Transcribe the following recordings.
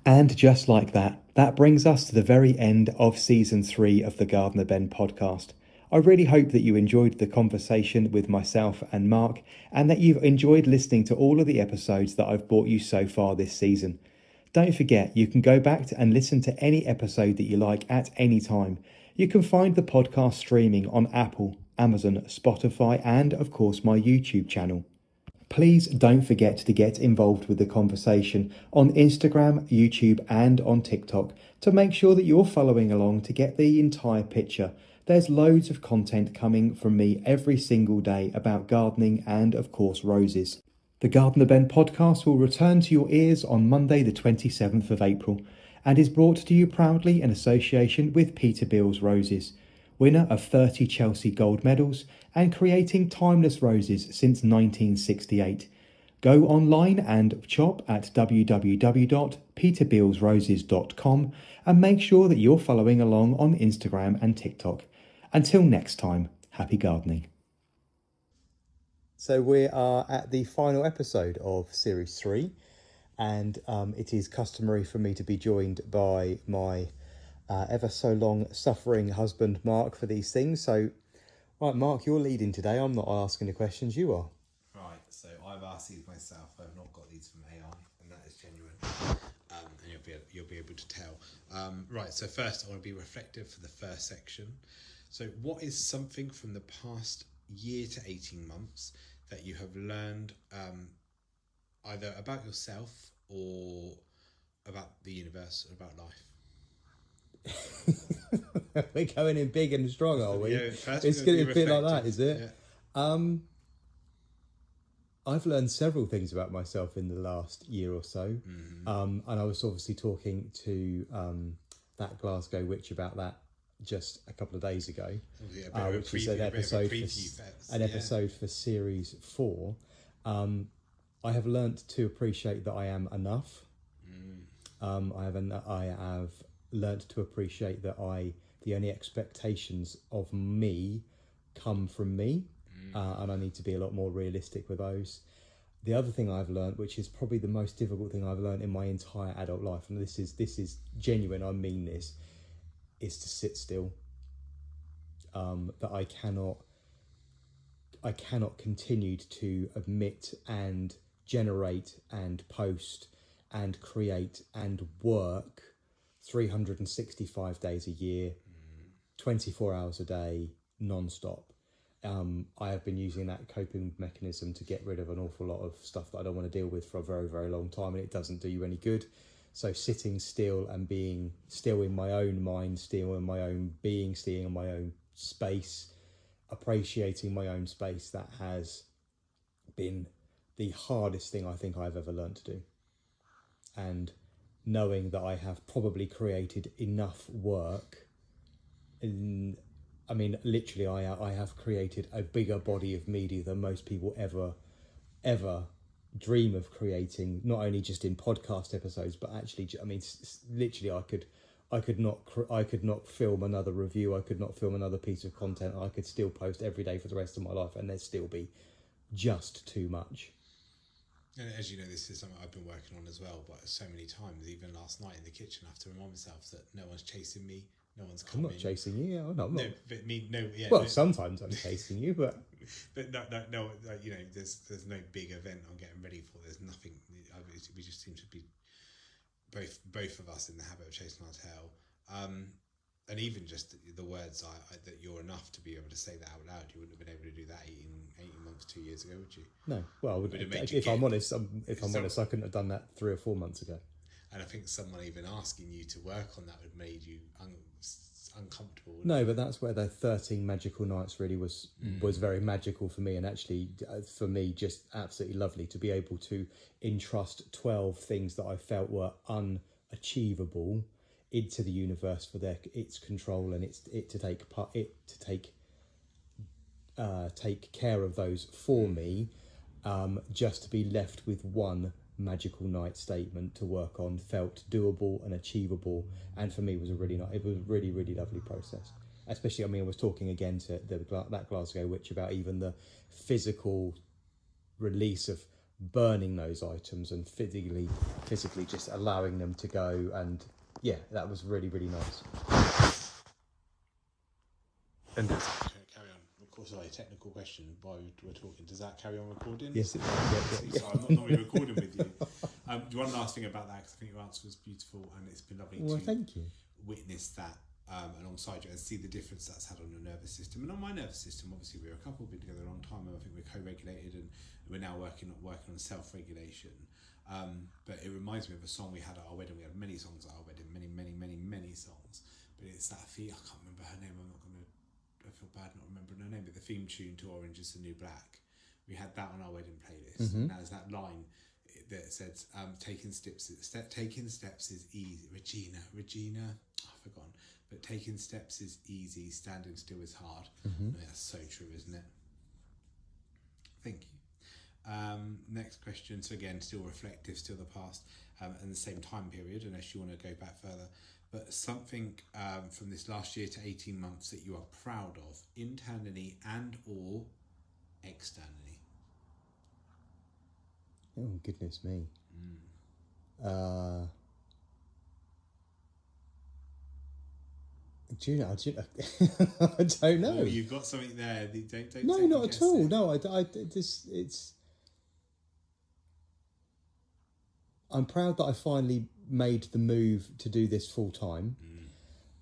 And just like that, that brings us to the very end of season 3 of the Gardener Ben podcast. I really hope that you enjoyed the conversation with myself and Mark, and that you've enjoyed listening to all of the episodes that I've brought you so far this season. Don't forget, you can go back and listen to any episode that you like at any time. You can find the podcast streaming on Apple, Amazon, Spotify, and of course my YouTube channel. Please don't forget to get involved with the conversation on Instagram, YouTube, and on TikTok to make sure that you're following along to get the entire picture. There's loads of content coming from me every single day about gardening and, of course, roses. The Gardener Ben podcast will return to your ears on Monday, the 27th of April, and is brought to you proudly in association with Peterbilt's Roses, winner of 30 Chelsea Gold medals and creating timeless roses since 1968. Go online and shop at www.peterbiltsroses.com and make sure that you're following along on Instagram and TikTok. Until next time, happy gardening. So we are at the final episode of Series 3, and it is customary for me to be joined by my ever so long suffering husband Mark for these things. So, right, Mark, you're leading today. I'm not asking the questions, you are. Right, so I've asked these myself. I've not got these from AI, and that is genuine. And you'll be able to tell. Right, so first I want to be reflective for the first section. So what is something from the past year to 18 months that you have learned either about yourself or about the universe or about life? We're going in big and strong, are we? Yeah, it's going to be a bit like that, is it? Yeah. I've learned several things about myself in the last year or so. And I was obviously talking to that Glasgow witch about that just a couple of days ago, which is an episode for series 4. I have learnt to appreciate that I am enough. I have learnt to appreciate that the only expectations of me come from me, and I need to be a lot more realistic with those. The other thing I've learnt, which is probably the most difficult thing I've learnt in my entire adult life, and this is genuine, I mean this, is to sit still. That I cannot continue to emit and generate and post and create and work 365 days a year, 24 hours a day, non-stop. I have been using that coping mechanism to get rid of an awful lot of stuff that I don't want to deal with for a very, very long time, and it doesn't do you any good. So sitting still and being still in my own mind, still in my own being, still in my own space, appreciating my own space, that has been the hardest thing I think I've ever learned to do. And knowing that I have probably created enough work, literally I have created a bigger body of media than most people ever dream of creating, not only just in podcast episodes, but actually, literally I could not film another review, I could not film another piece of content, I could still post every day for the rest of my life, and there'd still be just too much. And as you know, this is something I've been working on as well, but so many times, even last night in the kitchen, I have to remind myself that no one's chasing me, no one's coming. I'm not chasing you, I'm not. No, but me, no, yeah. Well, no, sometimes I'm chasing you, but... But no, you know, there's no big event I'm getting ready for. There's nothing. We just seem to be both of us in the habit of chasing our tail. And even just the words that you're enough to be able to say that out loud, you wouldn't have been able to do that 18 months, 2 years ago, would you? No. Well, if I'm honest, I couldn't have done that 3 or 4 months ago. And I think someone even asking you to work on that would have made you uncomfortable. No, but that's where the 13 magical nights really was very magical for me, and actually for me just absolutely lovely to be able to entrust 12 things that I felt were unachievable into the universe for its control, and take care of those for me, just to be left with one magical night statement to work on felt doable and achievable, and for me it was a really lovely process. Especially, I was talking again to that Glasgow witch about even the physical release of burning those items and physically just allowing them to go. And yeah, that was really, really nice. And carry on. Of course, a technical question while we're talking. Does that carry on recording? Yes, it does. Yeah. So I'm not normally recording with you. One last thing about that, because I think your answer was beautiful, and it's been lovely to thank you. witness that alongside you and see the difference that's had on your nervous system and on my nervous system. Obviously, we're a couple, been together a long time, and I think we're co-regulated, and we're now working on self-regulation. But it reminds me of a song we had at our wedding. We had many songs at our wedding, many songs. But it's that I can't remember her name. I feel bad not remembering her name. But the theme tune to Orange Is the New Black. We had that on our wedding playlist. And there's that line that says, taking steps is easy. Regina, I've forgotten. But taking steps is easy, standing still is hard. That's so true, isn't it? Thank you. Next question. So again, still reflective, still the past, and the same time period, unless you want to go back further. But something from this last year to 18 months that you are proud of, internally and or externally. Oh, goodness me. Do you know? I don't know. Oh, you've got something there. Don't no, not at all. It. No, I'm proud that I finally made the move to do this full time.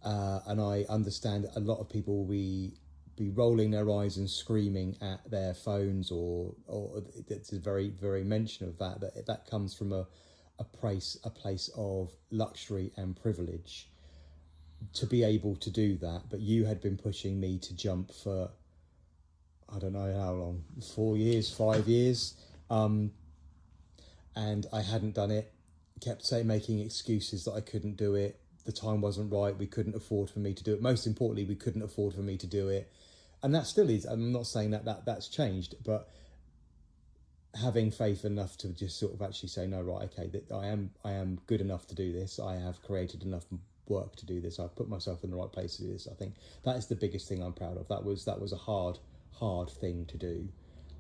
And I understand a lot of people will be rolling their eyes and screaming at their phones, or it's a very mention of that comes from a place of luxury and privilege to be able to do that. But you had been pushing me to jump for I don't know how long, 4 years, 5 years, and I hadn't done it. Kept making excuses that I couldn't do it. The time wasn't right. We couldn't afford for me to do it. Most importantly, we couldn't afford for me to do it. And that still is. I'm not saying that's changed, but having faith enough to just sort of actually say, no, right, okay, that I am good enough to do this. I have created enough work to do this. I've put myself in the right place to do this. I think that is the biggest thing I'm proud of. That was a hard thing to do,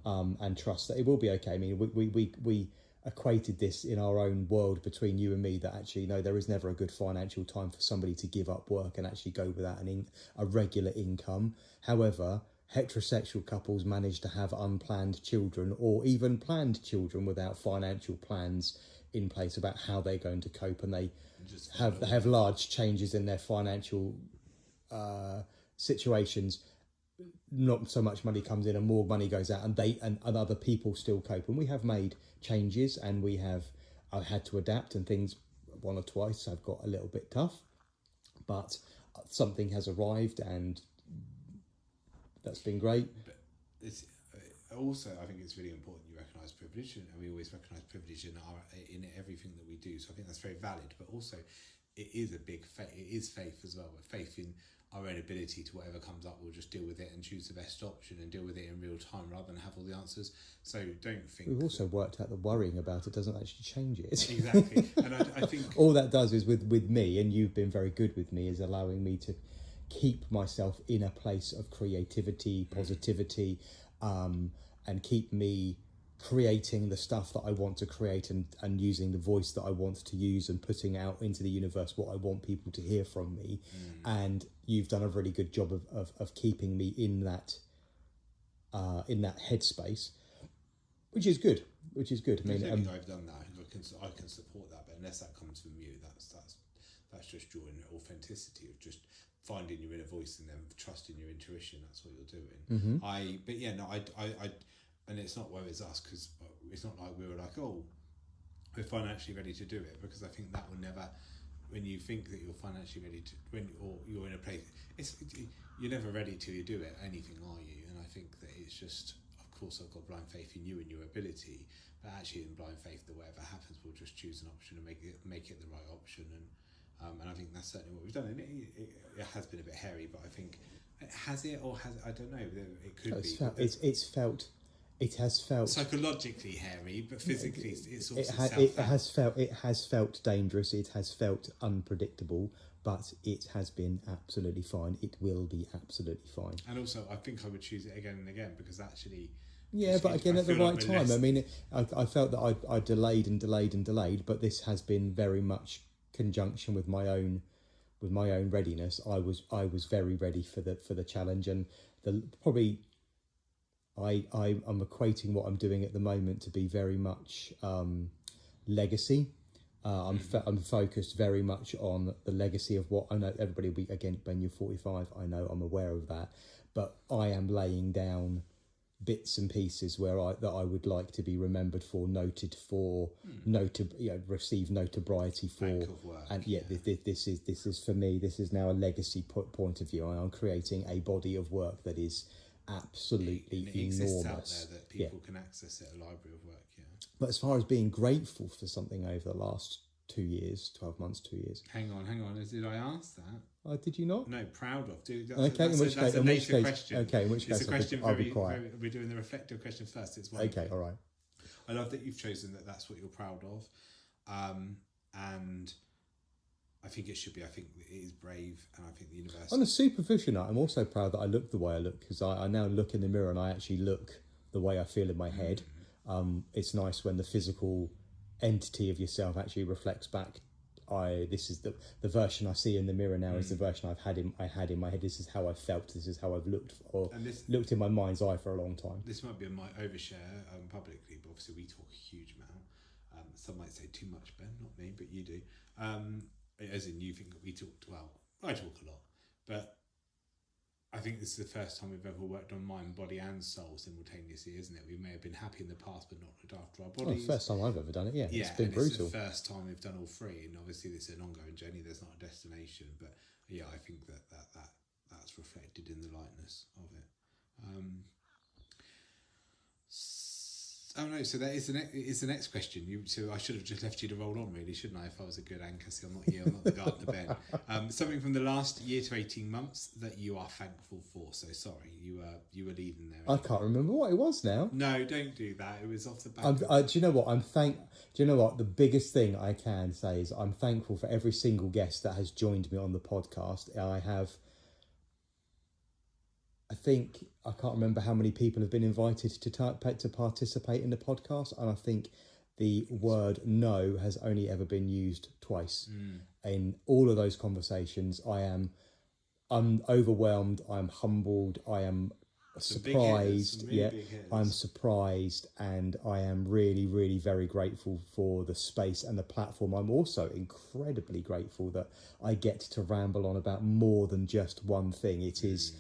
and trust that it will be okay. I mean, we equated this in our own world between you and me that actually, no, there is never a good financial time for somebody to give up work and actually go without a regular income. However, heterosexual couples manage to have unplanned children or even planned children without financial plans in place about how they're going to cope, and they have large changes in their financial situations. Not so much money comes in and more money goes out, and other people still cope. And we have made changes, and I've had to adapt, and things one or twice have got a little bit tough, but something has arrived, and that's been great. But it's also, I think it's really important you recognise privilege, and we always recognise privilege in everything that we do. So I think that's very valid. But also, it is a big faith. It is faith as well. But faith in our own ability to whatever comes up, we'll just deal with it and choose the best option and deal with it in real time rather than have all the answers. So don't think. We've also worked out that worrying about it doesn't actually change it. Exactly. And I think all that does is with me, and you've been very good with me, is allowing me to keep myself in a place of creativity, positivity, and keep me creating the stuff that I want to create, and using the voice that I want to use, and putting out into the universe what I want people to hear from me. And you've done a really good job of keeping me in that headspace, which is good. I mean, I've done that. I can support that, but unless that comes from you, that's just your authenticity of just finding your inner voice and then trusting your intuition. That's what you're doing. I and it's not where it's us, because it's not like we were like, oh, we're financially ready to do it, because I think that will never. When you think that you're financially ready to, or you're in a place, you're never ready till you do it. Anything, are you? And I think that it's just, of course, I've got blind faith in you and your ability, but actually in blind faith that whatever happens, we'll just choose an option and make it the right option. And I think that's certainly what we've done. And it has been a bit hairy, but I think I don't know. It could be. It has felt psychologically hairy, but physically it has felt dangerous. It has felt unpredictable, but it has been absolutely fine. It will be absolutely fine. And also, I think I would choose it again and again, because actually, Yeah, but again, I at the feel right like we're time. less- I mean, I felt that I delayed and delayed and delayed, but this has been very much conjunction with my own readiness. I was very ready for the challenge, and the probably I'm equating what I'm doing at the moment to be very much legacy. I'm focused very much on the legacy of what I know. Everybody will be, again, when you're 45, I know, I'm aware of that, but I am laying down bits and pieces where that I would like to be remembered for, noted for, receive notoriety for, Bank of work, and this is for me. This is now a legacy point of view. I am creating a body of work that is absolutely it exists enormous out there that people can access at a library of work. Yeah. But as far as being grateful for something over the last 2 years, 12 months, 2 years. Hang on. Did I ask that? Did you not? No, proud of. Dude, Okay, in which case, question. okay, in which It's case, a question. I'll be quiet. We're doing the reflective question first. It's one. Okay, all right. I love that you've chosen that's what you're proud of, and I think it should be. I think it is brave, and I think the university. On a superficial note, I'm also proud that I look the way I look, because I now look in the mirror and I actually look the way I feel in my head. It's nice when the physical entity of yourself actually reflects back. This is the version I see in the mirror now is the version I had in my head. This is how I felt. This is how I've looked looked in my mind's eye for a long time. This might be my overshare publicly, but obviously we talk a huge amount. Some might say too much, Ben, not me, but you do. As in, you think that we talked. Well, I talk a lot, but I think this is the first time we've ever worked on mind, body, and soul simultaneously, isn't it? We may have been happy in the past, but not looked after our bodies. First time I've ever done it. Yeah, it's been brutal. It's the first time we've done all three, and obviously this is an ongoing journey. There's not a destination, but yeah, I think that's reflected in the lightness of it. Oh no! So that is the next question. So I should have just left you to roll on, really, shouldn't I? If I was a good anchor, see, I'm not you. I'm not the gardener Ben. Something from the last year to 18 months that you are thankful for. So sorry, you were leading there. I can't remember what it was now. No, don't do that. It was off the back. Do you know what? Do you know what? The biggest thing I can say is I'm thankful for every single guest that has joined me on the podcast. I think I can't remember how many people have been invited to participate in the podcast, and I think the word no has only ever been used twice. In all of those conversations, I'm overwhelmed, I'm humbled, I am surprised. I'm surprised, and I am really, really very grateful for the space and the platform. I'm also incredibly grateful that I get to ramble on about more than just one thing. It is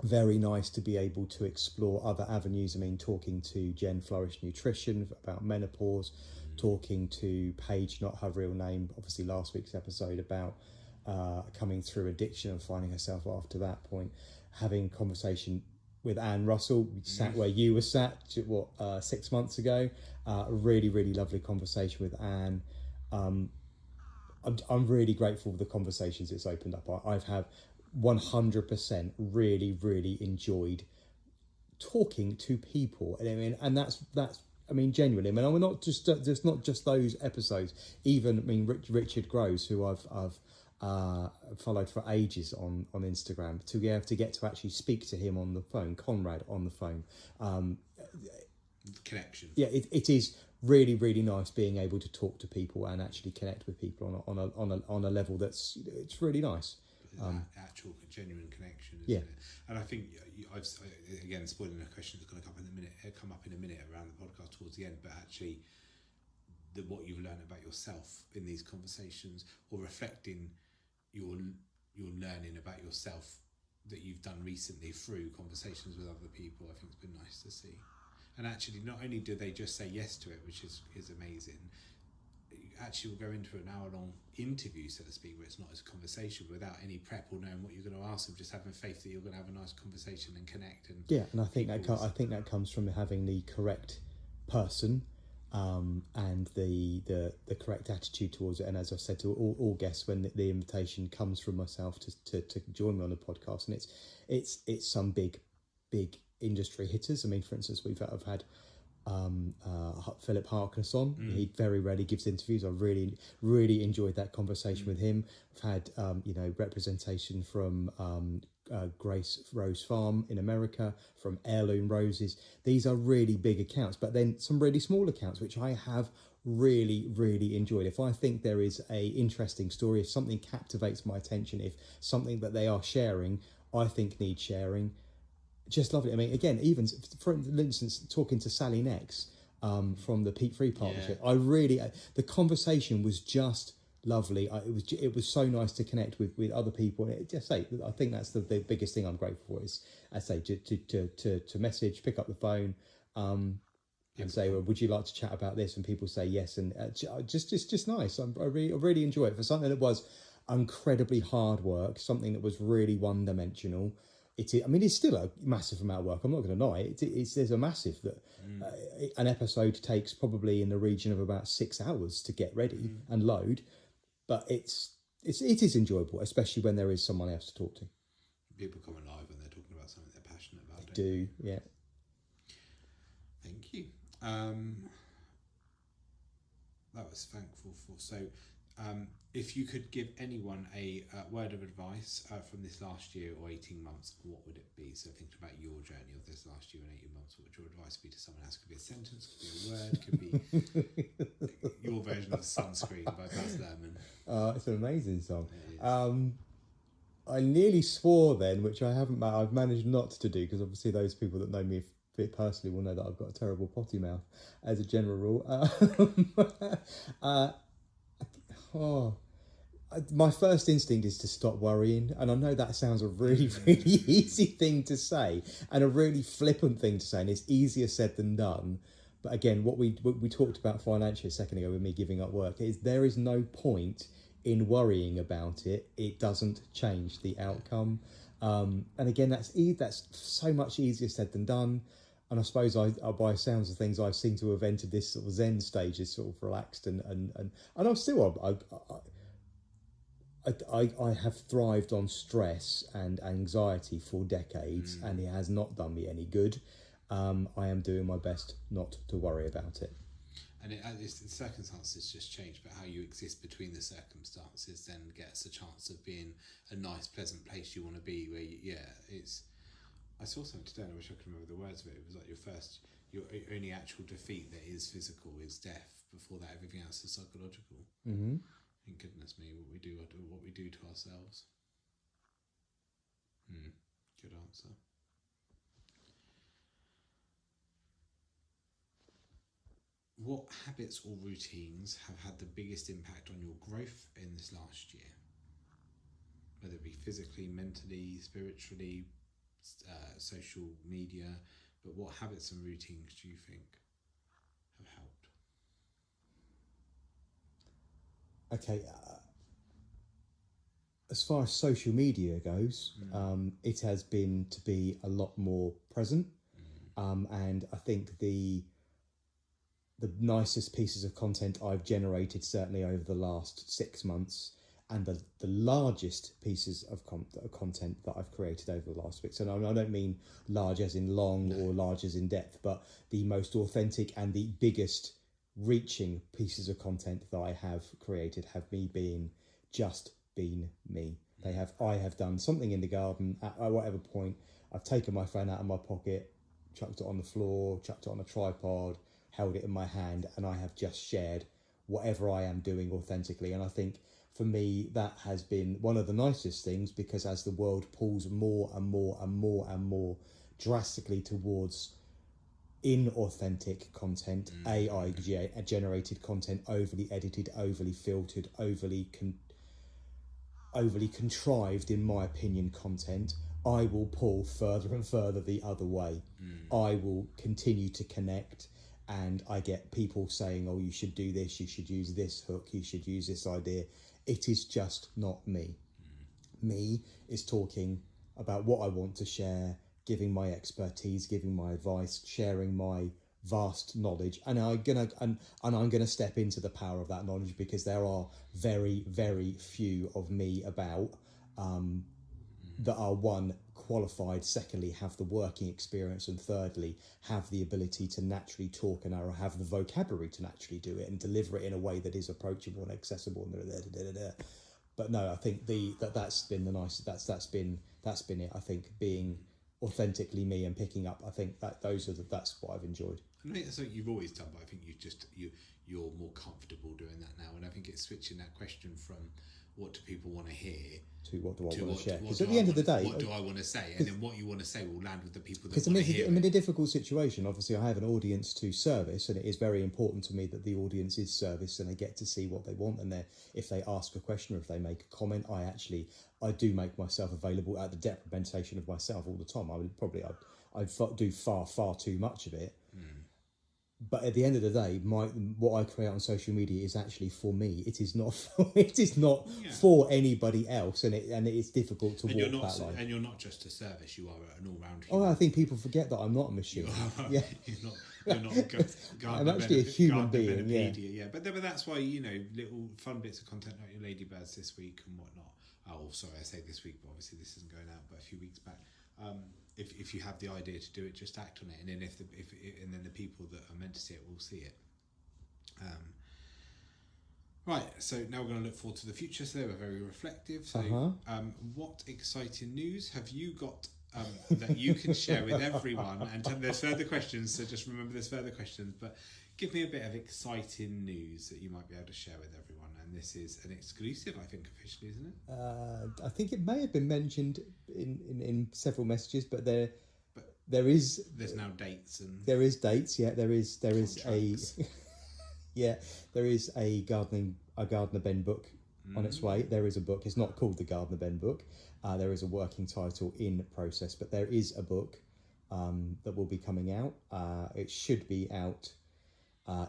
very nice to be able to explore other avenues. I mean, talking to Jen Flourish Nutrition about menopause, talking to Paige, not her real name, obviously last week's episode about coming through addiction and finding herself after that point, having a conversation with Anne Russell, sat where you were sat 6 months ago. A really, really lovely conversation with Anne. I'm really grateful for the conversations it's opened up. I've had 100% really, really enjoyed talking to people. And I mean, and that's genuinely. I mean, we're not just there's not just those episodes. Even Richard Groves, who I've followed for ages on Instagram, to be able to get to actually speak to him on the phone, Conrad on the phone. Connection. Yeah, it is really, really nice being able to talk to people and actually connect with people on a level it's really nice. Actual genuine connection, isn't it? And I think I've again spoiling a question that's going to come up in a minute around the podcast towards the end, but actually what you've learned about yourself in these conversations, or reflecting your learning about yourself that you've done recently through conversations with other people, I think it's been nice to see. And actually, not only do they just say yes to it, which is amazing, actually we'll go into an hour-long interview, so to speak, where it's not as a conversation without any prep or knowing what you're going to ask them, just having faith that you're going to have a nice conversation and connect. And I think that comes from having the correct person and the correct attitude towards it. And as I've said to all guests, when the invitation comes from myself to join me on the podcast, and it's some big industry hitters. I mean, for instance, I've had Philip Harkness on. He very rarely gives interviews. I really enjoyed that conversation with him. I've had representation from Grace Rose Farm in America, from Heirloom Roses. These are really big accounts, but then some really small accounts which I have really enjoyed. If I think there is a interesting story, if something captivates my attention, if something that they are sharing I think needs sharing, just lovely. I mean, again, even for instance, talking to Sally Nex from the Peat Free Partnership, I really the conversation was just lovely. It was so nice to connect with other people. And I think that's the biggest thing I'm grateful for is to message, pick up the phone, and say, well, would you like to chat about this? And people say yes, and just nice. I really enjoy it for something that was incredibly hard work, something that was really one dimensional. It's still a massive amount of work. I'm not going to lie. There's a massive that an episode takes probably in the region of about 6 hours to get ready and load, but it is enjoyable, especially when there is someone else to talk to. People come alive when they're talking about something they're passionate about. They do, yeah. Thank you. That was thankful for. So, if you could give anyone a word of advice from this last year or 18 months, what would it be? So thinking about your journey of this last year and 18 months, what would your advice be to someone else? Could be a sentence, could be a word, could be your version of Sunscreen by Baz Luhrmann. It's an amazing song. I nearly swore then, which I've managed not to do, because obviously those people that know me personally will know that I've got a terrible potty mouth as a general rule. My first instinct is to stop worrying, and I know that sounds a really easy thing to say and a really flippant thing to say, and it's easier said than done. But again, what we talked about financially a second ago with me giving up work is there is no point in worrying about it. It doesn't change the outcome, and again, that's so much easier said than done. And I suppose by sounds of things, I seem to have entered this sort of Zen stage, is sort of relaxed and I'm still I have thrived on stress and anxiety for decades, and it has not done me any good. I am doing my best not to worry about it. And the circumstances just change, but how you exist between the circumstances then gets a chance of being a nice, pleasant place you want to be. Where I saw something today, and I wish I could remember the words of it. It was like your only actual defeat that is physical is death. Before that, everything else is psychological. Mm-hmm. Thank goodness me, what we do to ourselves. Good answer. What habits or routines have had the biggest impact on your growth in this last year? Whether it be physically, mentally, spiritually, social media, but what habits and routines do you think have helped? Okay, as far as social media goes, it has been to be a lot more present, and I think the nicest pieces of content I've generated certainly over the last 6 months, and the largest pieces of content that I've created over the last week. So I don't mean large as in long or large as in depth, but the most authentic and the biggest reaching pieces of content that I have created have been me. I have done something in the garden at whatever point. I've taken my phone out of my pocket, chucked it on the floor, chucked it on a tripod, held it in my hand, and I have just shared whatever I am doing authentically. And I think for me, that has been one of the nicest things, because as the world pulls more and more drastically towards inauthentic content, AI generated content, overly edited, overly filtered, overly contrived, in my opinion, content, I will pull further and further the other way. I will continue to connect, and I get people saying, oh, you should do this, you should use this hook, you should use this idea. It is just not me. Me is talking about what I want to share, giving my expertise, giving my advice, sharing my vast knowledge, and I'm gonna step into the power of that knowledge, because there are very, very few of me about that are qualified, secondly have the working experience, and thirdly have the ability to naturally talk and or have the vocabulary to naturally do it and deliver it in a way that is approachable and accessible. But no, I think that's been the nice. That's been it. I think being authentically me and picking up. I think that's what I've enjoyed. I mean, it's something you've always done, but I think you're more comfortable doing that now, and I think it's switching that question from what do people want to hear to what do I want to share. Because at the end of the day, what do I want to say, and then what you want to say will land with the people that want to hear. hear. I'm in a difficult situation. Obviously, I have an audience to service, and it is very important to me that the audience is serviced and they get to see what they want. And if they ask a question or if they make a comment, I do make myself available at the detrimentation of myself all the time. I do far too much of it. But at the end of the day, what I create on social media is actually for me. It is not for anybody else, and it's difficult to walk that line. And you're not just a service; you are an all-round. Oh, I think people forget that I'm not a machine. You're not. I'm actually a human being. Yeah. But that's why little fun bits of content like your ladybirds this week and whatnot. Oh, sorry, I say this week, but obviously this isn't going out. But a few weeks back. If you have the idea to do it, just act on it, and then and then the people that are meant to see it will see it. Right, so now we're going to look forward to the future. So they were very reflective. So, what exciting news have you got that you can share with everyone? And there's further questions, so just remember there's further questions. But give me a bit of exciting news that you might be able to share with everyone. And this is an exclusive, I think, officially, isn't it? I think it may have been mentioned in several messages, but there's now dates and there is dates. Yeah, there is a Gardner Ben book on its way. There is a book. It's not called the Gardner Ben book. There is a working title in process, but there is a book that will be coming out. It should be out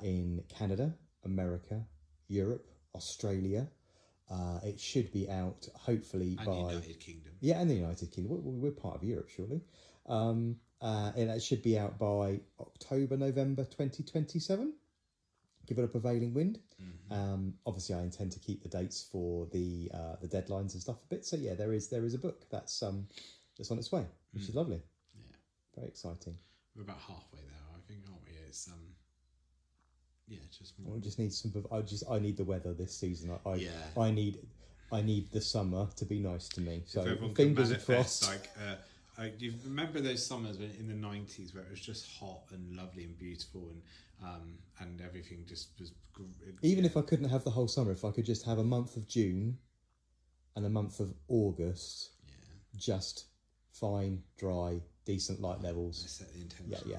in Canada, America, Europe, Australia. It should be out hopefully and by the United Kingdom. Yeah, and the United Kingdom. We're part of Europe, surely. And it should be out by October, November 2027. Give it a prevailing wind. Obviously, I intend to keep the dates for the deadlines and stuff a bit. So yeah, there is a book that's on its way, which is lovely. Yeah, very exciting. We're about halfway there, I think, aren't we? It's just more. I just need I need the weather this season. I need the summer to be nice to me. So fingers crossed. You remember those summers in the 90s where it was just hot and lovely and beautiful and everything just was. Even if I couldn't have the whole summer, if I could just have a month of June and a month of August, just fine, dry, decent light levels. I set the intention.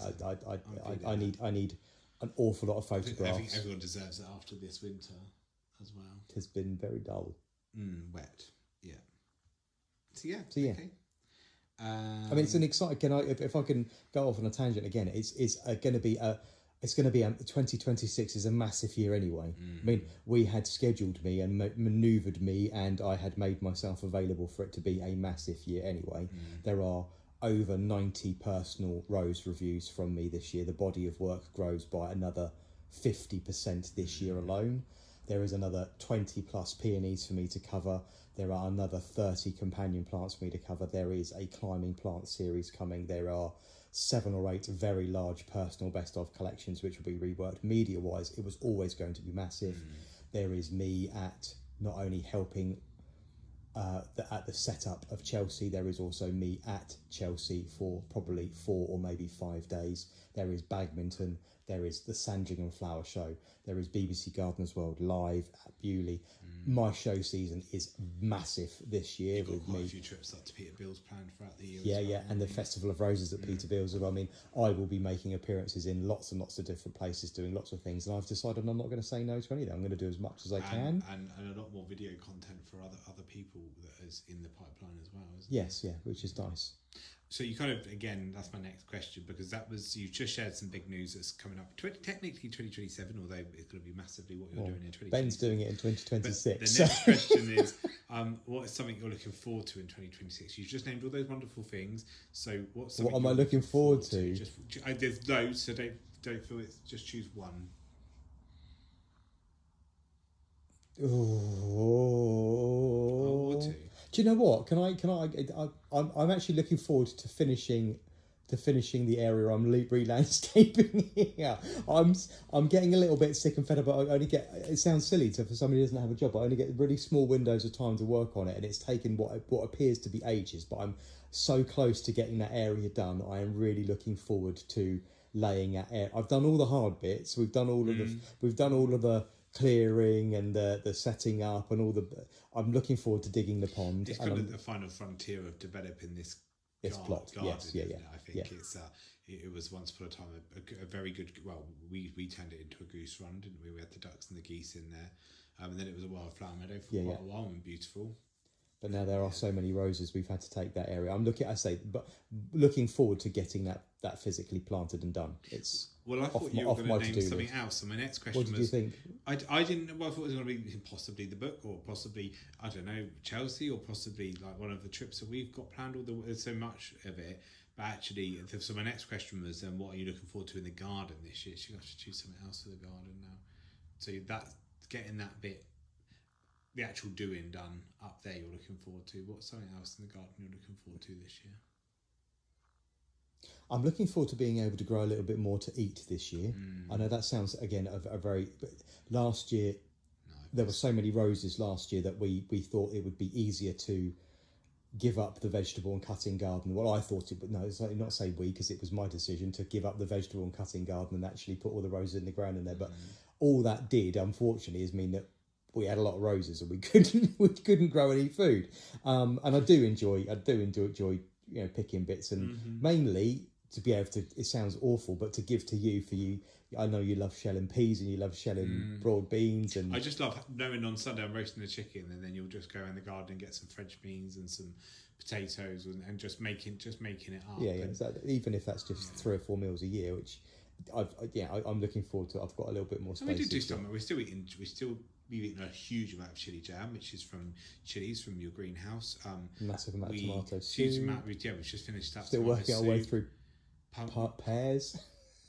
I need an awful lot of photographs. I think everyone deserves it after this winter as well. It has been very dull. Wet. Yeah. So yeah. Okay. I mean, it's an exciting. If I can go off on a tangent again, it's going to be 2026 is a massive year anyway. I mean, we had scheduled me and manoeuvred me, and I had made myself available for it to be a massive year anyway. There are over 90 personal rose reviews from me this year. The body of work grows by another 50% this year alone. There is another 20 plus peonies for me to cover. There are another 30 companion plants for me to cover. There is a climbing plant series coming. There are 7 or 8 very large personal best of collections which will be reworked. Media wise, it was always going to be massive. There is me at not only helping at the setup of Chelsea, there is also me at Chelsea for probably 4 or maybe 5 days. There is badminton. There is the Sandringham Flower Show. There is BBC Gardeners World live at Bewley. My show season is massive this year. You've got with quite me. a few trips up to Peterbilt's planned throughout the year. Yeah, and the Festival of Roses at Peterbilt's. I mean, I will be making appearances in lots and lots of different places, doing lots of things, and I've decided I'm not going to say no to any of them. I'm going to do as much as I can. And a lot more video content for other people that is in the pipeline as well, isn't Yes, yeah, which is nice. So you kind of, again, that's my next question, because you just shared some big news that's coming up. Technically 2027, although it's going to be massively what you're doing in 2026. Ben's doing it in 2026. But the next question is, what is something you're looking forward to in 2026? You've just named all those wonderful things. So what am I looking forward to? There's loads, so don't feel it's just choose one. Oh, or two. Do Do you know what? I'm actually looking forward to finishing the area I'm re-landscaping here. I'm getting a little bit sick and fed up. But I only get, it sounds silly for somebody who doesn't have a job, but I only get really small windows of time to work on it, and it's taken what appears to be ages. But I'm so close to getting that area done. I am really looking forward to laying that area. I've done all the hard bits. We've done all of the clearing and the setting up and all the. I'm looking forward to digging the pond. It's kind of the final frontier of developing this. Plot, garden, yes, yeah. I think it was once upon a time a very good. Well, we turned it into a goose run, didn't we? We had the ducks and the geese in there, and then it was a wildflower meadow for quite a while and beautiful. But now there are so many roses, we've had to take that area. Looking forward to getting that physically planted and done. It's well, I thought you were going to name something else. So my next question was, what did you think? I didn't. Well, I thought it was going to be possibly the book, or possibly I don't know, Chelsea, or possibly like one of the trips that we've got planned. There's so much of it, but actually, so my next question was, then what are you looking forward to in the garden this year? So you have to choose something else for the garden now. So that's getting that bit. The actual doing done up there you're looking forward to. What's something else in the garden you're looking forward to this year? I'm looking forward to being able to grow a little bit more to eat this year. I know that sounds, again, a very... But last year, there were so many roses last year that we thought it would be easier to give up the vegetable and cutting garden. Well, I thought it, but no, it's not say we, because it was my decision to give up the vegetable and cutting garden and actually put all the roses in the ground in there. But all that did, unfortunately, is mean that we had a lot of roses and we couldn't grow any food. And I do enjoy picking bits, and mainly to be able to, it sounds awful, but to give to you for you. I know you love shelling peas and you love shelling broad beans, and I just love knowing on Sunday I'm roasting the chicken, and then you'll just go in the garden and get some French beans and some potatoes and just making it up. Yeah, exactly. Even if that's just 3 or 4 meals a year, which I'm looking forward to. I've got a little bit more space. We did do something. We've eaten a huge amount of chili jam, which is from chilies from your greenhouse. Massive amount of tomatoes. Huge amount. We've just finished that. Still working our way through pears.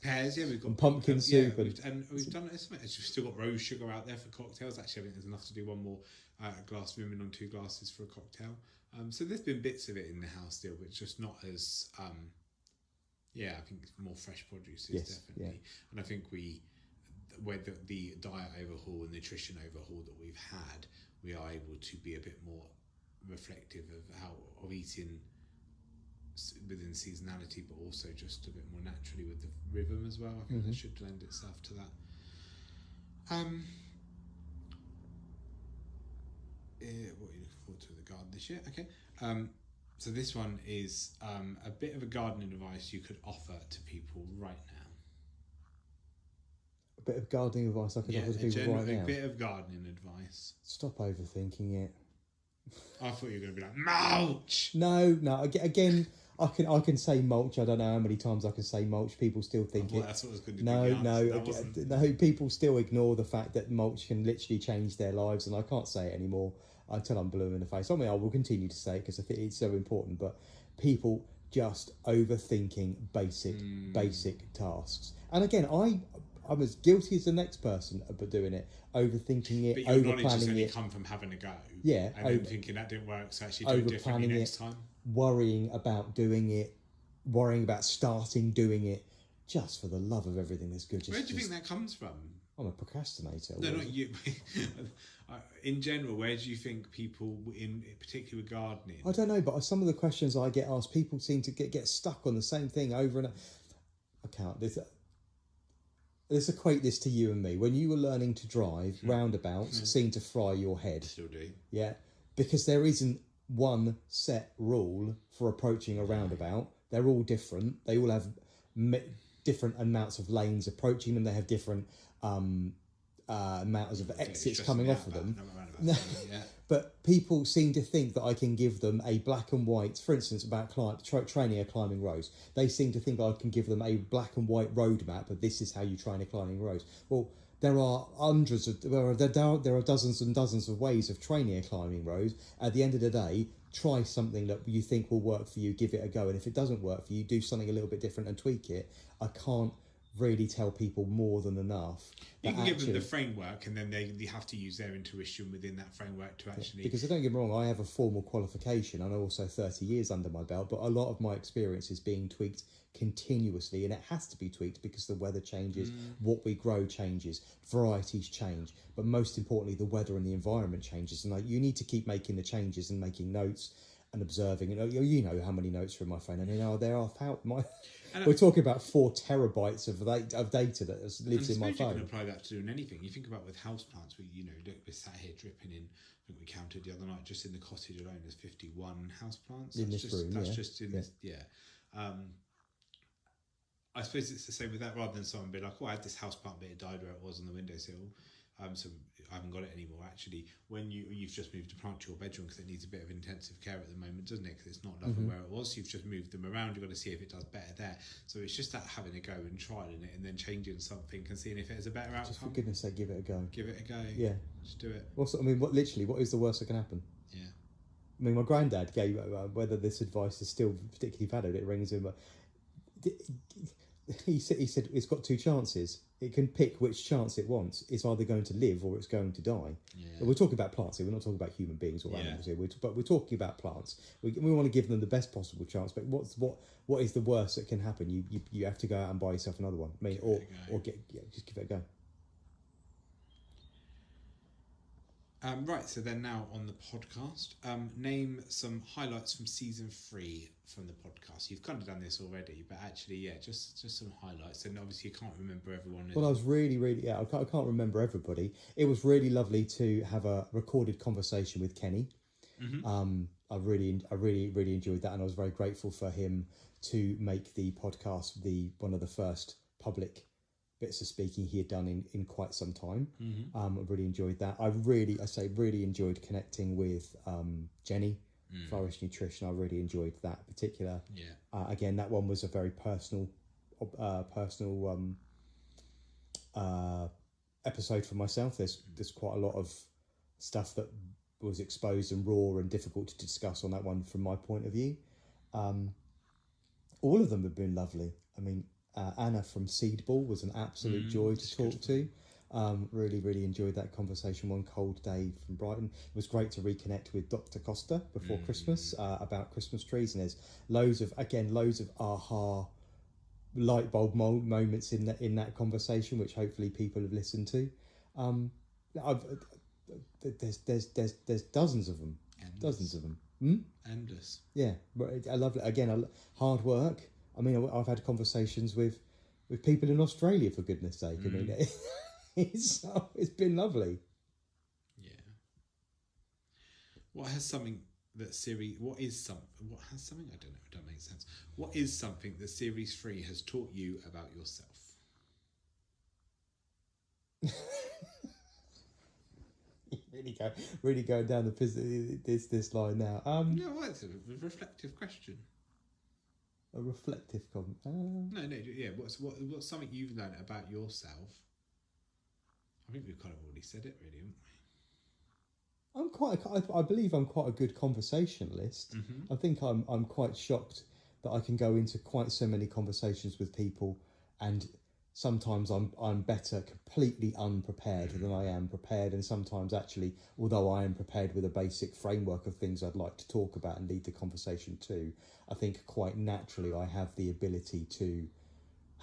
Pears, yeah, we've got pumpkin soup, we've done it. We've still got rose sugar out there for cocktails. Actually, I think there's enough to do one more glass of lemon on 2 glasses for a cocktail. So there's been bits of it in the house still, but it's just not as I think more fresh produce is definitely. And I think with the diet overhaul and nutrition overhaul that we've had, we are able to be a bit more reflective of eating within seasonality, but also just a bit more naturally with the rhythm as well. I think that should lend itself to that. What are you looking forward to in the garden this year? Okay. So this one is a bit of a gardening advice you could offer to people right now. A bit of gardening advice I could offer to people right now. A bit of gardening advice. Stop overthinking it. I thought you were going to be like, mulch! No. Again, I can say mulch. I don't know how many times I can say mulch. People still think it. That's what was going to be. No. People still ignore the fact that mulch can literally change their lives, and I can't say it anymore until I'm blue in the face. I mean, I will continue to say it because I think it's so important. But people just overthinking basic tasks. And again, I'm as guilty as the next person about doing it, overthinking it, but your knowledge has overplanning only it. come from having a go. Yeah, and then thinking that didn't work, so actually do it differently next time. Worrying about doing it, worrying about starting doing it, just for the love of everything that's good. Where do you think that comes from? I'm a procrastinator. No, not you. In general, where do you think people, in particular with gardening? I don't know, but some of the questions I get asked, people seem to get stuck on the same thing over and over. I can't. Let's equate this to you and me. When you were learning to drive, roundabouts seem to fry your head. Still do. Yeah, because there isn't one set rule for approaching a roundabout. They're all different. They all have different amounts of lanes approaching them. They have different amounts of exits coming off of them. But people seem to think that I can give them a black and white, for instance, about training a climbing rose. They seem to think I can give them a black and white roadmap of this is how you train a climbing rose. Well, there are dozens and dozens of ways of training a climbing rose. At the end of the day, try something that you think will work for you, give it a go. And if it doesn't work for you, do something a little bit different and tweak it. I can't really tell people more than enough. You can give them the framework, and then they have to use their intuition within that framework to actually... Because don't get me wrong, I have a formal qualification and also 30 years under my belt, but a lot of my experience is being tweaked continuously, and it has to be tweaked because the weather changes, what we grow changes, varieties change, but most importantly, the weather and the environment changes, and you need to keep making the changes and making notes and observing. You know how many notes are in my phone, and there are we're talking about 4 terabytes of data that lives in my phone. You can apply that to doing anything. You think about with houseplants, we're sat here dripping in. I think we counted the other night, just in the cottage alone, there's 51 houseplants. In this room, that's just in this, I suppose it's the same with that, rather than someone being like, I had this houseplant, but it died where it was on the windowsill. So I haven't got it anymore. Actually, when you've just moved a plant to your bedroom because it needs a bit of intensive care at the moment, doesn't it? Because it's not loving where it was. You've just moved them around. You've got to see if it does better there. So it's just that having a go and trialing it and then changing something and seeing if it has a better outcome. Just for goodness sake, give it a go. Give it a go. Yeah. Just do it. What is the worst that can happen? Yeah. I mean, my granddad gave, whether this advice is still particularly valid, it rings in, but he said it's got 2 chances. It can pick which chance it wants. It's either going to live or it's going to die. Yeah. We're talking about plants here. We're not talking about human beings or animals here. But we're talking about plants. We want to give them the best possible chance. But what is the worst that can happen? You have to go out and buy yourself another one. I mean, just give it a go. Right, so then now on the podcast, name some highlights from season 3 from the podcast. You've kind of done this already, but actually, just some highlights. And obviously, you can't remember everyone. Well, I was really, I can't remember everybody. It was really lovely to have a recorded conversation with Kenny. Mm-hmm. I really enjoyed that, and I was very grateful for him to make the podcast one of the first public bits of speaking he had done in quite some time. Mm-hmm. I really enjoyed that. I really enjoyed connecting with Jenny, Flourish Nutrition. I really enjoyed that particular. Yeah. Again, that one was a very personal episode for myself. There's quite a lot of stuff that was exposed and raw and difficult to discuss on that one from my point of view. All of them have been lovely. I mean, Anna from Seedball was an absolute joy to talk to. Really enjoyed that conversation one cold day from Brighton. It was great to reconnect with Dr. Costa before Christmas about Christmas trees, and there's loads of aha light bulb moments in that conversation, which hopefully people have listened to. There's dozens of them. Endless. Yeah, I love it. Again, hard work. I mean, I've had conversations with people in Australia, for goodness sake. I mean, it's been lovely. Yeah. What has something that series? What has something? I don't know. It doesn't make sense. What is something that series 3 has taught you about yourself? really going down this line now. No, well, it's a reflective question. A reflective comment. No, yeah. What's something you've learned about yourself? I think we've kind of already said it, really, haven't we? I believe I'm quite a good conversationalist. Mm-hmm. I think I'm quite shocked that I can go into quite so many conversations with people, and sometimes I'm better completely unprepared than I am prepared, and sometimes actually, although I am prepared with a basic framework of things I'd like to talk about and lead the conversation to, I think quite naturally I have the ability to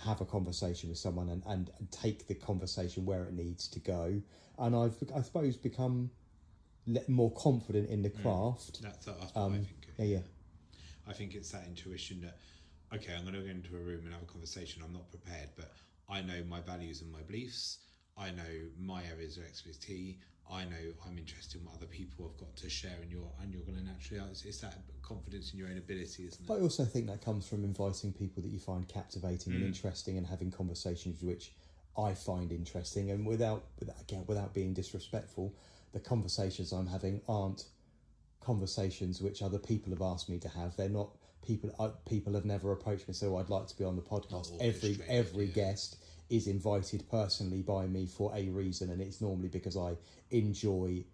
have a conversation with someone and take the conversation where it needs to go, and I suppose become more confident in the craft. That's what I think. Yeah. I think it's that intuition that, okay, I'm going to go into a room and have a conversation. I'm not prepared, but I know my values and my beliefs. I know my areas of expertise. I know I'm interested in what other people have got to share, and you're going to naturally. It's that confidence in your own ability, isn't it? But I also think that comes from inviting people that you find captivating and interesting, and having conversations which I find interesting. And without being disrespectful, the conversations I'm having aren't conversations which other people have asked me to have. They're not people have never approached me, so I'd like to be on the podcast. Every guest is invited personally by me for a reason, and it's normally because I enjoy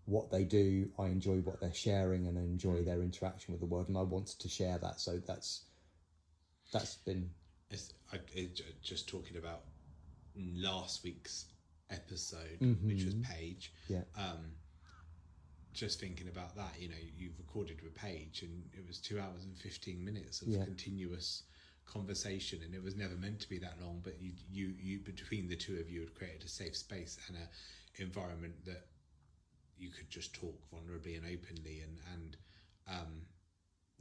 what they do, I enjoy what they're sharing, and I enjoy their interaction with the world, and I want to share that. So that's been Just talking about last week's episode, Mm-hmm. which was Paige. Yeah. Just thinking about that, you've recorded with Paige, and it was 2 hours and 15 minutes of continuous conversation, and it was never meant to be that long. But you between the two of you had created a safe space and a environment that you could just talk vulnerably and openly, and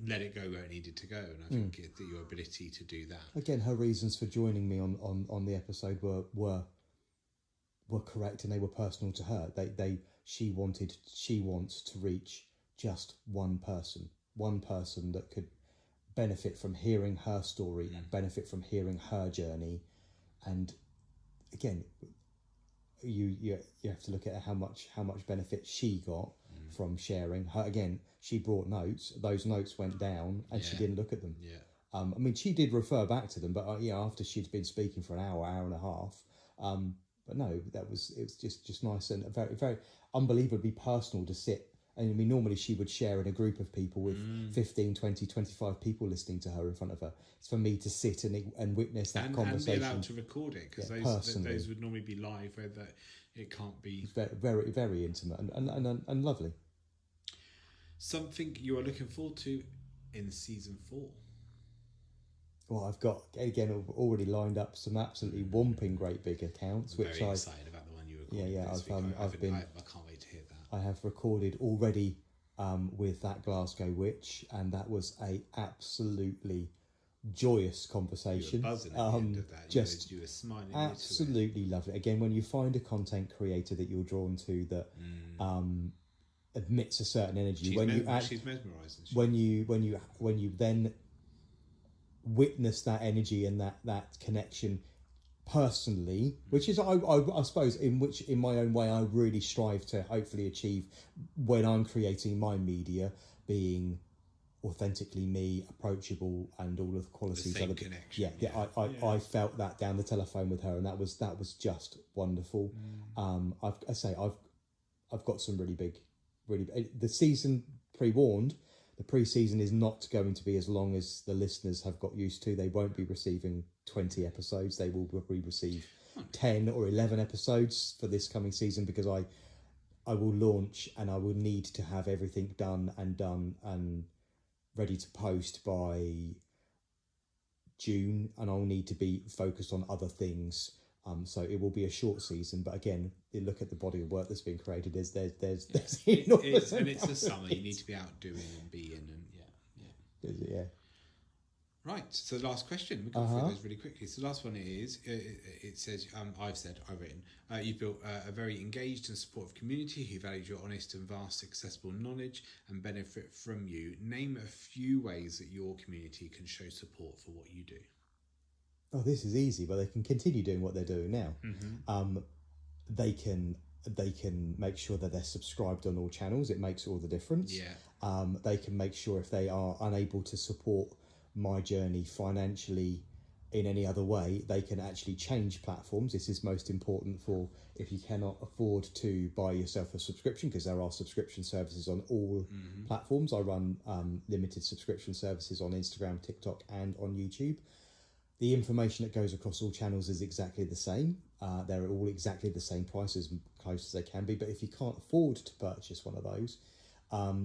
let it go where it needed to go. And I think that your ability to do that. Again, her reasons for joining me on the episode were correct, and they were personal to her. She wants to reach just one person that could benefit from hearing her story and benefit from hearing her journey. And again, you have to look at how much benefit she got from sharing. Her, again, she brought notes. Those notes went down, and she didn't look at them. Yeah. I mean, she did refer back to them, but after she'd been speaking for an hour and a half. But no, it was just nice and very, very unbelievably personal to sit. And I mean, normally she would share in a group of people with 15, 20, 25 people listening to her in front of her. It's for me to sit and witness that conversation. And be allowed to record it, because those would normally be live, where it can't be. It's very, very, very intimate and lovely. Something you are looking forward to in season 4? Well, I've got, again, I've already lined up some absolutely whomping great big accounts. I'm very excited about the one you recorded. Yeah, this week. I can't wait to hear that. I have recorded already with that Glasgow witch, and that was a absolutely joyous conversation. You were buzzing at the end of that. You were smiling. Absolutely lovely. Again, when you find a content creator that you're drawn to that emits a certain energy, she's mesmerising. When you then witness that energy and that connection personally, which is I suppose in my own way I really strive to hopefully achieve when I'm creating my media, being authentically me, approachable, and all of the qualities. The same connection. I felt that down the telephone with her, and that was just wonderful. I've got some really big the season pre-warned. The pre-season is not going to be as long as the listeners have got used to. They won't be receiving 20 episodes. They will probably receive 10 or 11 episodes for this coming season, because I will launch and I will need to have everything done and ready to post by June, and I'll need to be focused on other things. So it will be a short season, but again, you look at the body of work that's been created. There's enormous, and it's the summer. You need to be out doing and being, and Right. So the last question, we can through those really quickly. So the last one is, it says, I've written, you've built a very engaged and supportive community who values your honest and vast accessible knowledge and benefit from you. Name a few ways that your community can show support for what you do. Oh, this is easy, but they can continue doing what they're doing now. They can make sure that they're subscribed on all channels. It makes all the difference. They can make sure if they are unable to support my journey financially in any other way, they can actually change platforms. This is most important for if you cannot afford to buy yourself a subscription, because there are subscription services on all platforms. I run limited subscription services on Instagram, TikTok, and on YouTube. The information that goes across all channels is exactly the same. They're all exactly the same price, as close as they can be. But if you can't afford to purchase one of those,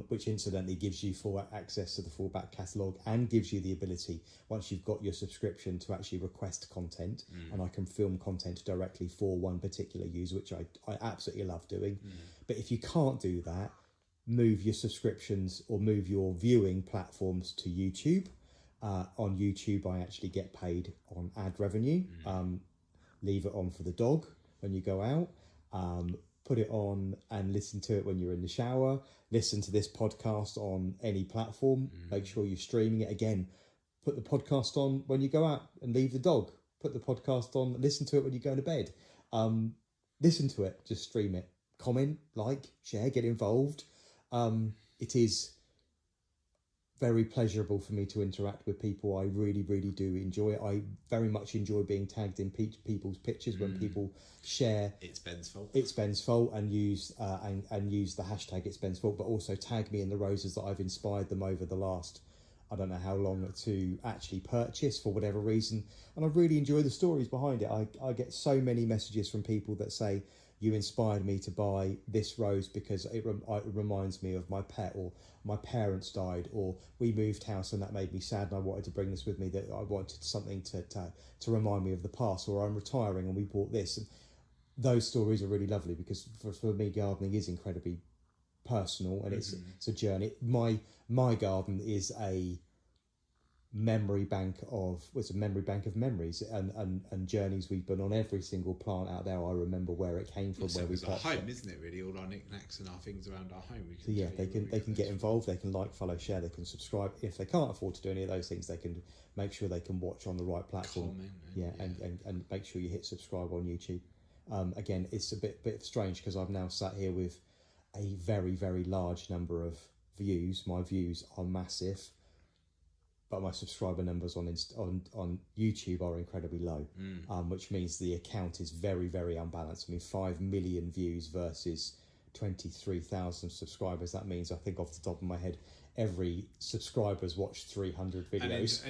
which incidentally gives you full access to the full back catalogue and gives you the ability, once you've got your subscription, to actually request content, and I can film content directly for one particular user, which I absolutely love doing. But if you can't do that, move your subscriptions or move your viewing platforms to YouTube. On YouTube, I actually get paid on ad revenue. Leave it on for the dog when you go out. Put it on and listen to it when you're in the shower. Listen to this podcast on any platform. Make sure you're streaming it. Again, put the podcast on when you go out and leave the dog. Put the podcast on, listen to it when you go to bed. Listen to it, just stream it. Comment, like, share, get involved. It is very pleasurable for me to interact with people. I really, really do enjoy it. I very much enjoy being tagged in people's pictures when people share. It's Ben's fault. It's Ben's fault, and use and use the hashtag It's Ben's fault, but also tag me in the roses that I've inspired them over the last I don't know how long to actually purchase for whatever reason. And I really enjoy the stories behind it. I get so many messages from people that say, you inspired me to buy this rose because it reminds me of my pet, or my parents died, or we moved house and that made me sad and I wanted to bring this with me, that I wanted something to remind me of the past, or I'm retiring and we bought this. And those stories are really lovely because for me, gardening is incredibly personal, and it's a journey. My garden is a memory bank of memories and journeys we've been on. Every single plant out there, I remember where it came from, where we it's our popped home, it. isn't it? Really, all our knickknacks and our things around our home. So yeah, they can get involved. They can like, follow, share. They can subscribe. If they can't afford to do any of those things, they can make sure they can watch on the right platform. And make sure you hit subscribe on YouTube. Again, it's a bit strange because I've now sat here with a very, very large number of views. My views are massive, but my subscriber numbers on YouTube are incredibly low, which means the account is very, very unbalanced. I mean, 5 million views versus 23,000 subscribers. That means, I think off the top of my head, every subscriber's watched 300 videos.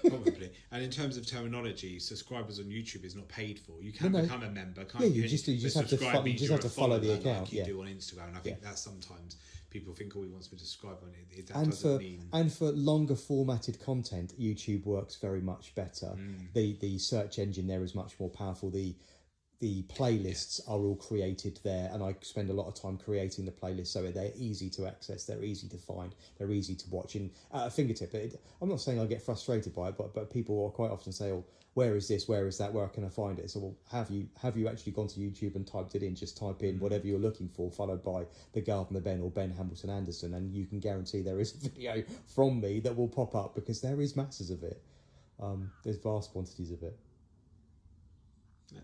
Probably. And in terms of terminology, subscribers on YouTube is not paid for. You can become a member, can't you? You just have to follow the account, like you do on Instagram. And I think that's sometimes people think, he wants me to subscribe on it. And for longer formatted content, YouTube works very much better. The search engine there is much more powerful. The playlists are all created there, and I spend a lot of time creating the playlists so they're easy to access, they're easy to find, they're easy to watch in at a fingertip. I'm not saying I get frustrated by it, but people will quite often say, "Oh, where is this? Where is that? Where can I find it?" So, well, have you actually gone to YouTube and typed it in? Just type in whatever you're looking for, followed by the Gardener Ben or Ben Hamilton Anderson, and you can guarantee there is a video from me that will pop up, because there is masses of it. There's vast quantities of it.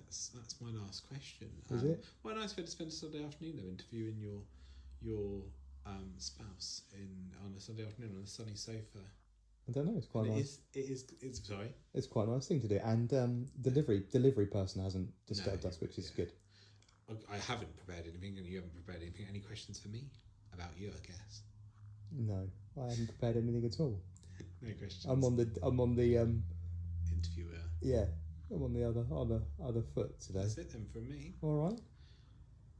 That's my last question. Is it? What a nice way to spend a Sunday afternoon, though, interviewing your spouse on a Sunday afternoon on a sunny sofa. I don't know. It's quite nice. It's sorry. It's quite a nice thing to do, and delivery person hasn't disturbed us, which is good. I haven't prepared anything, and you haven't prepared anything. Any questions for me about you, I guess? No, I haven't prepared anything at all. No questions. I'm on the interviewer. Yeah. I'm on the other foot today. That's it then from me. All right.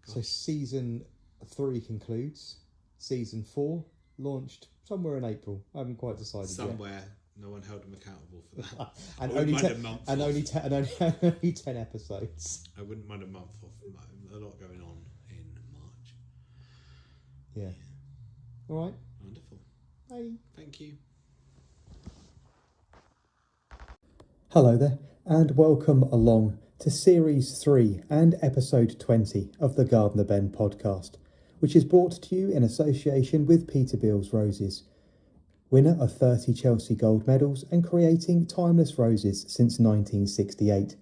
Gosh. So season 3 concludes. Season 4 launched somewhere in April. I haven't quite decided somewhere. yet. No one held them accountable for that. and only 10 episodes. I wouldn't mind a month off. A lot going on in March. Yeah. All right. Wonderful. Bye. Thank you. Hello there, and welcome along to Series 3 and Episode 20 of the Gardener Ben podcast, which is brought to you in association with Peterbilt's Roses, winner of 30 Chelsea Gold medals and creating timeless roses since 1968.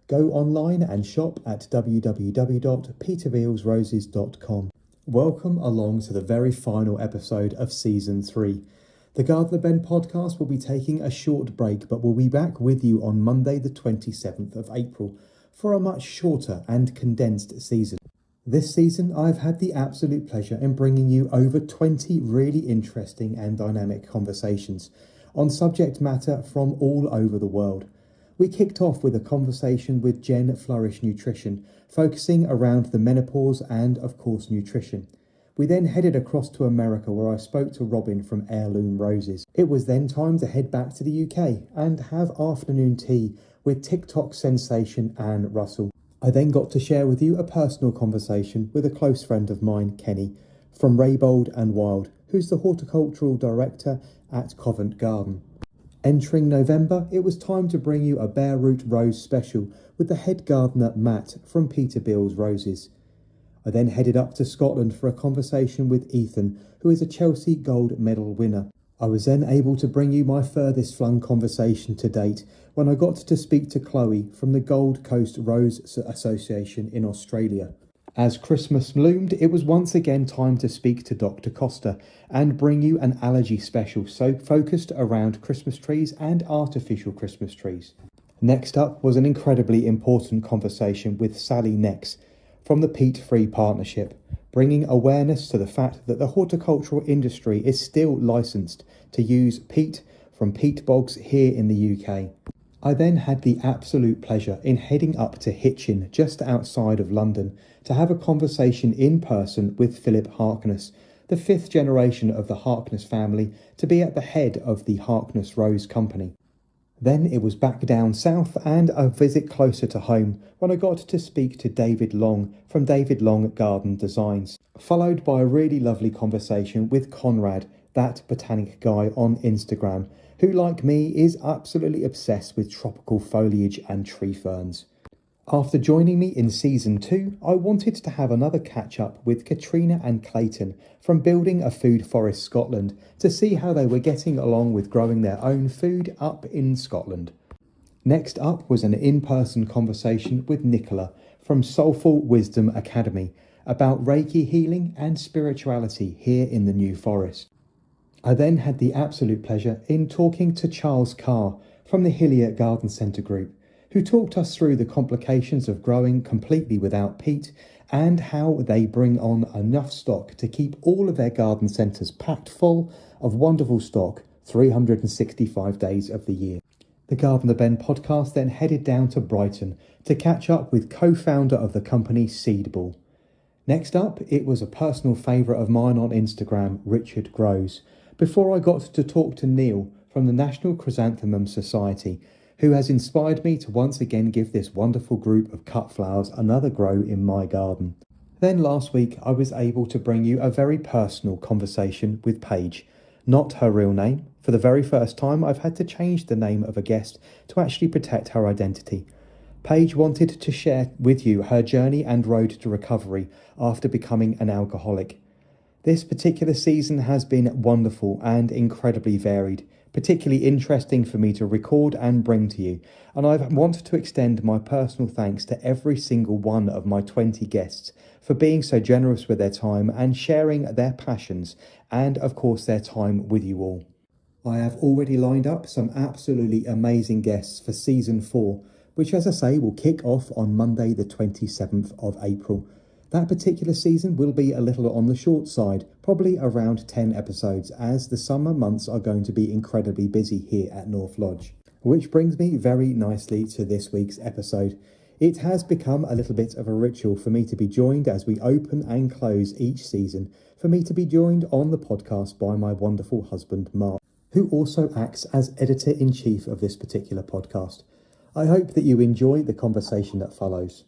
Go online and shop at www.peterbiltsroses.com. Welcome along to the very final episode of Season 3. The Gardener Ben podcast will be taking a short break, but we'll be back with you on Monday the 27th of April for a much shorter and condensed season. This season I've had the absolute pleasure in bringing you over 20 really interesting and dynamic conversations on subject matter from all over the world. We kicked off with a conversation with Jen Flourish Nutrition, focusing around the menopause and, of course, nutrition. We then headed across to America, where I spoke to Robin from Heirloom Roses. It was then time to head back to the UK and have afternoon tea with TikTok sensation Anne Russell. I then got to share with you a personal conversation with a close friend of mine, Kenny, from Raybold and Wild, who's the horticultural director at Covent Garden. Entering November, it was time to bring you a bare root rose special with the head gardener Matt from Peterbilt's Roses. I then headed up to Scotland for a conversation with Ethan, who is a Chelsea Gold Medal winner. I was then able to bring you my furthest flung conversation to date when I got to speak to Chloe from the Gold Coast Rose Association in Australia. As Christmas loomed, it was once again time to speak to Dr. Costa and bring you an allergy special so focused around Christmas trees and artificial Christmas trees. Next up was an incredibly important conversation with Sally Nex from the Peat Free Partnership, bringing awareness to the fact that the horticultural industry is still licensed to use peat from peat bogs here in the UK. I then had the absolute pleasure in heading up to Hitchin, just outside of London, to have a conversation in person with Philip Harkness, the 5th generation of the Harkness family to be at the head of the Harkness Rose Company. Then it was back down south and a visit closer to home when I got to speak to David Long from David Long Garden Designs, followed by a really lovely conversation with Conrad, that botanic guy on Instagram, who like me is absolutely obsessed with tropical foliage and tree ferns. After joining me in season 2, I wanted to have another catch up with Katrina and Clayton from Building a Food Forest Scotland to see how they were getting along with growing their own food up in Scotland. Next up was an in-person conversation with Nicola from Soulful Wisdom Academy about Reiki healing and spirituality here in the New Forest. I then had the absolute pleasure in talking to Charles Carr from the Hillier Garden Centre Group, who talked us through the complications of growing completely without peat and how they bring on enough stock to keep all of their garden centres packed full of wonderful stock 365 days of the year. The Gardener Ben podcast then headed down to Brighton to catch up with co-founder of the company Seedball. Next up, it was a personal favourite of mine on Instagram, Richard Grows, before I got to talk to Neil from the National Chrysanthemum Society, who has inspired me to once again give this wonderful group of cut flowers another grow in my garden. Then last week I was able to bring you a very personal conversation with Paige, not her real name. For the very first time I've had to change the name of a guest to actually protect her identity. Paige wanted to share with you her journey and road to recovery after becoming an alcoholic. This particular season has been wonderful and incredibly varied, particularly interesting for me to record and bring to you, and I want to extend my personal thanks to every single one of my 20 guests for being so generous with their time and sharing their passions and of course their time with you all. I have already lined up some absolutely amazing guests for season 4, which as I say will kick off on Monday the 27th of April. That particular season will be a little on the short side, probably around 10 episodes, as the summer months are going to be incredibly busy here at North Lodge. Which brings me very nicely to this week's episode. It has become a little bit of a ritual for me to be joined as we open and close each season, for me to be joined on the podcast by my wonderful husband Mark, who also acts as editor-in-chief of this particular podcast. I hope that you enjoy the conversation that follows.